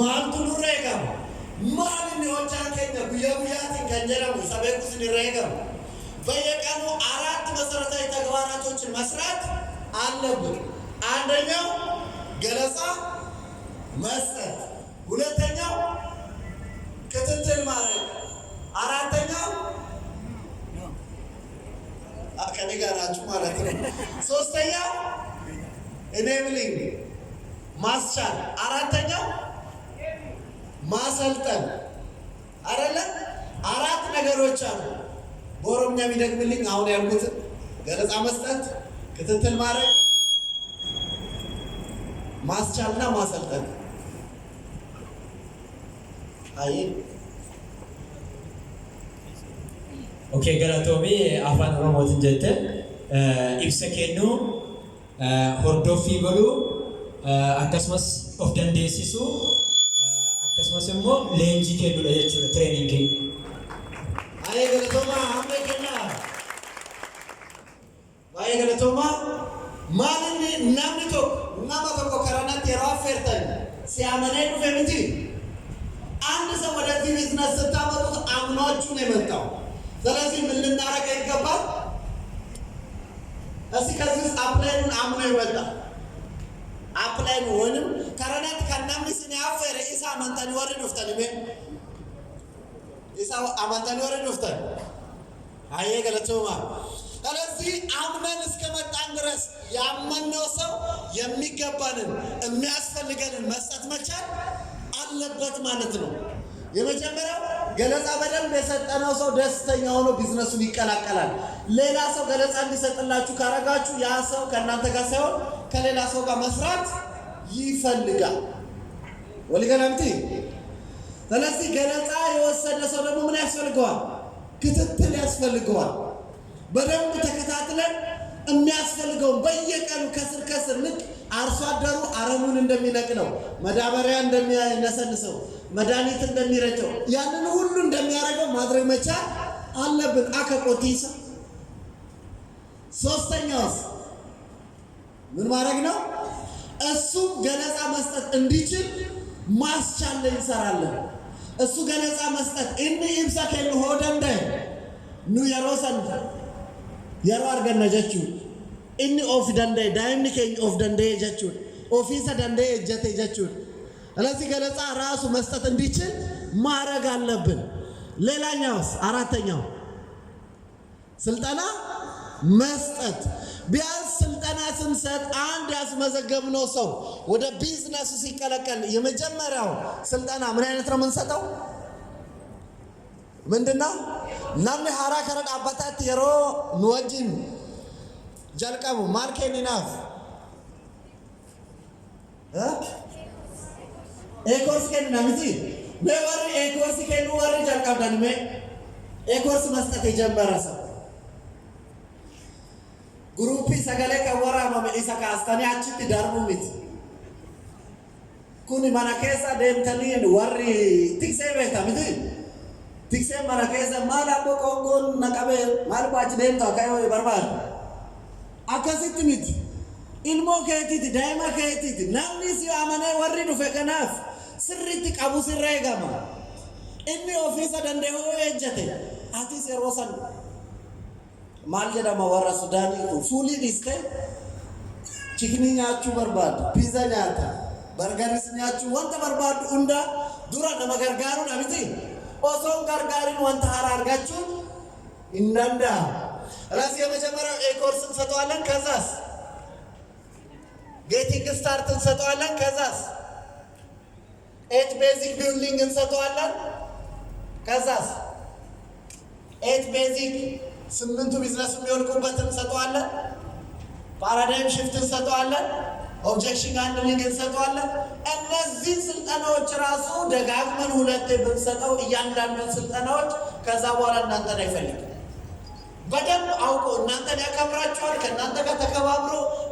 maaltu nurra eegama maal inni hojjaa keenya guyyaa guyyaatiin kan jedhamu isa beekus nurra eegama በየቀኑ አራት መሰረታዊ ተግባራቶችን መስራት አለብን። አንደኛው ገለጻ መስጠት፣ ሁለተኛው ክትትል ማድረግ፣ አራተኛው ከኔ ጋር ናችሁ ማለት ነው። ሶስተኛው ኢኔብሊንግ ማስቻል፣ አራተኛው ማሰልጠን አይደለ? አራት ነገሮች አሉ። በኦሮምኛ የሚደግምልኝ አሁን ያልኩት ገለጻ መስጠት፣ ክትትል ማድረግ፣ ማስቻልና ማሰልጠን። አይ ኦኬ ገላቶሚ አፋን ኦሮሞትን ጀተ ኢብሰ ኬኑ ሆርዶፊ ጎሉ አከስመስ ኦፍ ደንዴሲሱ አከስመስ ሞ ሌንጂ ኬኑ ለየቹ ትሬኒንግ Baay'ee galatooma hamma kennaa. Baay'ee galatooma maalinni namni tokko karanatti yeroo affeertan si amanee dhufe miti. አንድ ሰው ወደዚህ ቢዝነስ ስታመጡት አምናችሁ ነው የመጣው። ስለዚህ ምን ልናደርግ ይገባል? እዚህ ከዚህ ውስጥ አፕላይኑን አምኖ ይመጣ አፕላይኑ ወይንም ከረናት ከናምን ሲኔ አፈረ ኢሳ መንተን ወርድ ውፍተን ኢሳ አማንታን ወረድ ወፍተን አየ ገለቶማ ስለዚህ አምነን እስከመጣን ድረስ ያመነው ሰው የሚገባንን የሚያስፈልገንን መስጠት መቻል አለበት ማለት ነው። የመጀመሪያው ገለጻ በደንብ የሰጠነው ሰው ደስተኛ ሆኖ ቢዝነሱን ይቀላቀላል። ሌላ ሰው ገለጻ እንዲሰጥላችሁ ካረጋችሁ ያ ሰው ከእናንተ ጋር ሳይሆን ከሌላ ሰው ጋር መስራት ይፈልጋል። ወልገናምቲ ስለዚህ ገለጻ የወሰደ ሰው ደግሞ ምን ያስፈልገዋል? ክትትል ያስፈልገዋል። በደንብ ተከታትለን የሚያስፈልገውን በየቀኑ ከስር ልክ አርሶ አደሩ አረሙን እንደሚነቅለው፣ መዳበሪያ እንደሚነሰንሰው፣ መድኃኒት እንደሚረጨው ያንን ሁሉ እንደሚያደርገው ማድረግ መቻል አለብን። አከቆቲሳ ሶስተኛውስ ምን ማድረግ ነው? እሱ ገለጻ መስጠት እንዲችል ማስቻል ላይ እንሰራለን። እሱ ገለጻ መስጠት እኒ ኢብሳ ከኑ ሆደንደ ኑ የሮሰን የሮ አርገና ጀቹ እኒ ኦፍ ደንደ ዳይምኒ ከኝ ኦፍ ደንደ ጀቹ ኦፊሰ ደንደ ጀተ ጀቹ ስለዚህ ገለጻ ራሱ መስጠት እንዲችል ማድረግ አለብን። ሌላኛውስ አራተኛው ስልጠና መስጠት። ቢያንስ ስልጠና ስንሰጥ አንድ ያስመዘገብነው ሰው ወደ ቢዝነሱ ሲቀላቀል የመጀመሪያው ስልጠና ምን አይነት ነው የምንሰጠው? ምንድነው? namni haaraa kana dhaabbatatti yeroo nu wajjin jalqabu maal kenninaaf? ኤኮርስ ከንና ምቲ ለወር ኤኮርስ ከኑ ወር jalqabdan me ኤኮርስ መስጠት የጀመረ ሰው Grupi sagalee kan waraabame isa kaastanii achitti darbu miti. Kuni mana keessa deemtanii warri tiksee beekta miti. Tiksee mana keessa maal abbo qoonqoon naqabe maal baachi deemta kaayoo barbaadu. Akkasitti miti. Ilmoo keetiiti daa'ima keetiiti namni si amanee warri dhufe kanaaf sirriitti qabu sirra eegama. Inni ofiisa danda'uu ejjate atis yeroo san maal jedhama warra Sudaanii fuulii dhiiste chikni nyaachuu barbaadu, piizaa nyaata, bargaris nyaachuu wanta barbaadu hunda dura nama gargaaruudha miti. Osoo gargaarin wanta haaraa argachuun hin danda'amu. ራስ የመጀመሪያው ኤኮርስን እንሰጠዋለን። ከዛስ ጌቲንግ ስታርት እንሰጠዋለን። ከዛስ ኤት ቤዚክ ቢልዲንግ እንሰጠዋለን። ከዛስ ኤት ቤዚክ ስምንቱ ቢዝነስ የሚወልቁበትን እንሰጠዋለን። ፓራዳይም ሽፍት እንሰጠዋለን። ኦብጀክሽን ሃንድሊንግ እንሰጠዋለን። እነዚህ ስልጠናዎች ራሱ ደጋግመን ሁለቴ ብንሰጠው እያንዳንዱን ስልጠናዎች ከዛ በኋላ እናንተን አይፈልግም። በደንብ አውቆ እናንተን ያከብራችኋል። ከእናንተ ጋር ተከባብሮ